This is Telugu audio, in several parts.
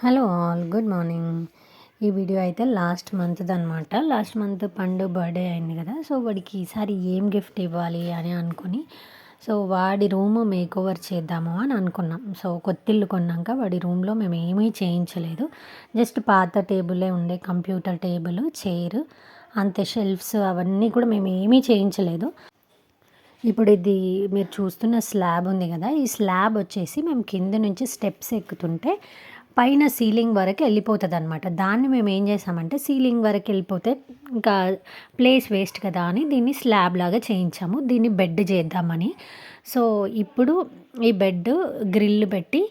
Hello all, good morning. ఈ వీడియో అయితే లాస్ట్ మంత్ది అనమాట. లాస్ట్ మంత్ పండు బర్త్డే అయింది కదా. సో వాడికి ఈసారి ఏం గిఫ్ట్ ఇవ్వాలి అని అనుకుని వాడి రూమ్ మేక్ ఓవర్ చేద్దాము అని అనుకున్నాం. కొత్తిల్లు కొన్నాక వాడి రూమ్లో మేము ఏమీ చేయించలేదు. జస్ట్ పాత టేబులే ఉండే, కంప్యూటర్ టేబుల్, చైర్, అంతే. షెల్ఫ్స్ అవన్నీ కూడా మేము ఏమీ చేయించలేదు. ఇప్పుడు ఇది మీరు చూస్తున్న స్లాబ్ ఉంది కదా, ఈ స్లాబ్ వచ్చేసి మేము కింద నుంచి స్టెప్స్ ఎక్కుతుంటే పైన సీలింగ్ వరకు వెళ్ళిపోతుంది అనమాట. దాన్ని మేము ఏం చేసామంటే, సీలింగ్ వరకు వెళ్ళిపోతే ఇంకా ప్లేస్ వేస్ట్ కదా అని దీన్ని స్లాబ్ లాగా చేయించాము. దీన్ని బెడ్ చేద్దామని. ఇప్పుడు ఈ బెడ్ గ్రిల్ పెట్టి,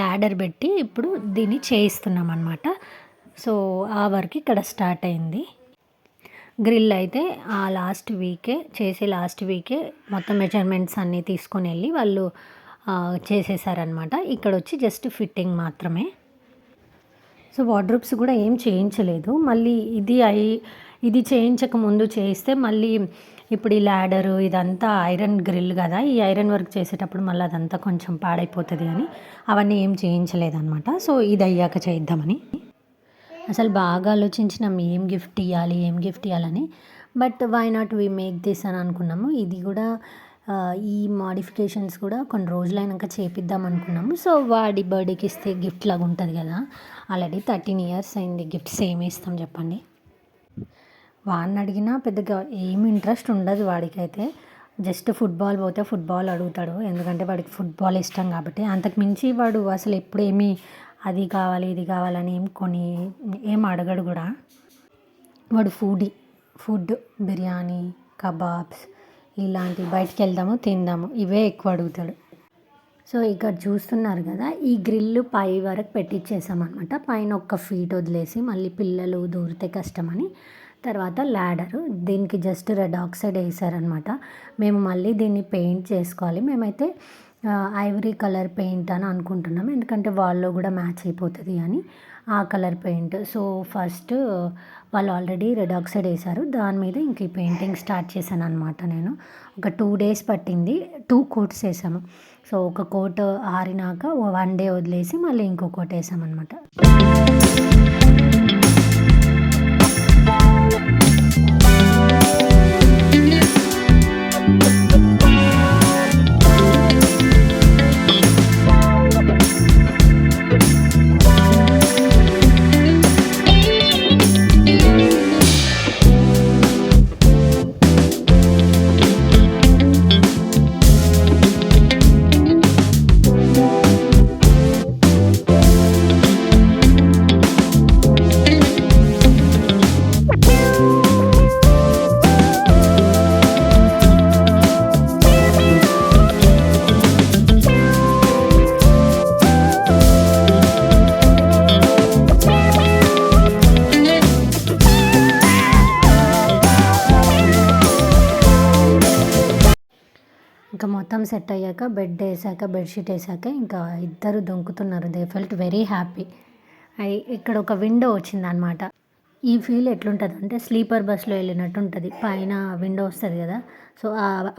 ల్యాడర్ పెట్టి ఇప్పుడు దీన్ని చేయిస్తున్నాం అనమాట. ఆ వర్క్ ఇక్కడ స్టార్ట్ అయింది. గ్రిల్ అయితే లాస్ట్ వీకే మొత్తం మెజర్మెంట్స్ అన్నీ తీసుకొని వెళ్ళి వాళ్ళు చేసేసారనమాట. ఇక్కడ వచ్చి జస్ట్ ఫిట్టింగ్ మాత్రమే. వార్డ్రోబ్స్ కూడా ఏం చేయించలేదు. మళ్ళీ ఇది చేయించక ముందు చేయిస్తే మళ్ళీ ఇప్పుడు ఈ ల్యాడరు ఇదంతా ఐరన్ గ్రిల్ కదా, ఈ ఐరన్ వర్క్ చేసేటప్పుడు మళ్ళీ అదంతా కొంచెం పాడైపోతుంది అని అవన్నీ ఏం చేయించలేదన్నమాట. ఇది అయ్యాక చేద్దామని అసలు బాగా ఆలోచించినాం, ఏం గిఫ్ట్ ఇవ్వాలని. But why not we make this అని అనుకున్నాము. ఇది కూడా ఈ మోడిఫికేషన్స్ కూడా కొన్ని రోజులైనాక చేపిద్దాం అనుకున్నాము. వాడి బర్త్డేకి ఇస్తే గిఫ్ట్ లాగా ఉంటుంది కదా. ఆల్రెడీ 13 years అయింది. గిఫ్ట్స్ ఏమి ఇస్తాం చెప్పండి. వాడిని అడిగినా పెద్దగా ఏమి ఇంట్రెస్ట్ ఉండదు వాడికైతే. జస్ట్ ఫుట్బాల్ పోతే ఫుట్బాల్ అడుగుతాడు, ఎందుకంటే వాడికి ఫుట్బాల్ ఇష్టం కాబట్టి. అంతకు మించి వాడు అసలు ఎప్పుడేమీ అది కావాలి ఇది కావాలని ఏం అడగడు కూడా. వాడు ఫుడ్ బిర్యానీ, కబాబ్స్ ఇలాంటివి, బయటికి వెళ్దాము తిందాము, ఇవే ఎక్కువ అడుగుతాడు. ఇక్కడ చూస్తున్నారు కదా, ఈ గ్రిల్ పై వరకు పెట్టించేసామన్నమాట. పైన ఒక ఫీట్ వదిలేసి మళ్ళీ పిల్లలు దూరితే కష్టమని తర్వాత ల్యాడరు, దీనికి జస్ట్ రెడ్ ఆక్సైడ్ వేసారనమాట. మేము మళ్ళీ దీన్ని పెయింట్ చేసుకోవాలి. మేమైతే ఐవరీ కలర్ పెయింట్ అని అనుకుంటున్నాం, ఎందుకంటే వాళ్ళలో కూడా మ్యాచ్ అయిపోతుంది అని ఆ కలర్ పెయింట్. ఫస్ట్ వాళ్ళు ఆల్రెడీ రెడ్ ఆక్సైడ్ వేశారు, దాని మీద ఇంక ఈ పెయింటింగ్ స్టార్ట్ చేశాను అనమాట. నేను ఒక 2 days పట్టింది. 2 coats వేసాము. ఒక కోట్ ఆరినాక 1 day వదిలేసి మళ్ళీ ఇంకో కోట్ వేసామన్నమాట. ఇంకా మొత్తం సెట్ అయ్యాక బెడ్షీట్ వేసాక ఇంకా ఇద్దరు దొంకుతున్నారు. They felt very happy. ఇక్కడ ఒక విండో వచ్చిందనమాట. ఈ ఫీల్ ఎట్లుంటుంది అంటే స్లీపర్ బస్లో వెళ్ళినట్టు ఉంటుంది. పైన విండో వస్తుంది కదా,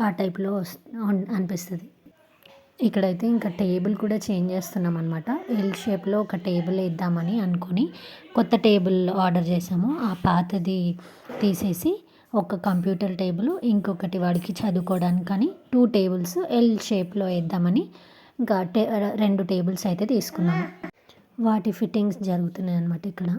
ఆ టైప్లో అనిపిస్తుంది. ఇక్కడైతే ఇంకా టేబుల్ కూడా చేంజ్ చేస్తున్నాం అనమాట. ఎల్ షేప్లో ఒక టేబుల్ వేద్దామని అనుకొని కొత్త టేబుల్ ఆర్డర్ చేసాము. ఆ పాతది తీసేసి ఒక కంప్యూటర్ టేబుల్, ఇంకొకటి వాడికి చదువుకోవడానికి కానీ 2 tables ఎల్ షేప్లో వేద్దామని ఇంకా 2 tables అయితే తీసుకున్నాము. వాటి ఫిట్టింగ్స్ జరుగుతున్నాయి అన్నమాట ఇక్కడ.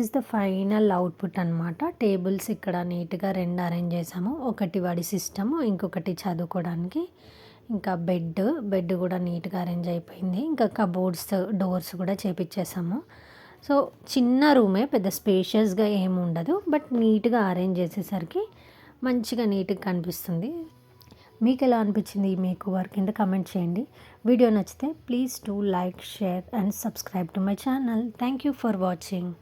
ఈస్ ద ఫైనల్ అవుట్పుట్ అనమాట. టేబుల్స్ ఇక్కడ నీట్గా 2 అరేంజ్ చేసాము. ఒకటి వాడి సిస్టము, ఇంకొకటి చదువుకోవడానికి. ఇంకా బెడ్ కూడా నీట్గా అరేంజ్ అయిపోయింది. ఇంకా కబోర్డ్స్, డోర్స్ కూడా చేపిచ్చేసాము. సో చిన్న రూమే, పెద్ద స్పేషియస్గా ఏమి ఉండదు, బట్ నీట్గా అరేంజ్ చేసేసరికి మంచిగా నీట్గా కనిపిస్తుంది. మీకు ఎలా అనిపించింది ఈ మేకోవర్ కింద కమెంట్ చేయండి. వీడియో నచ్చితే please do like, share and subscribe to my channel. Thank you for watching.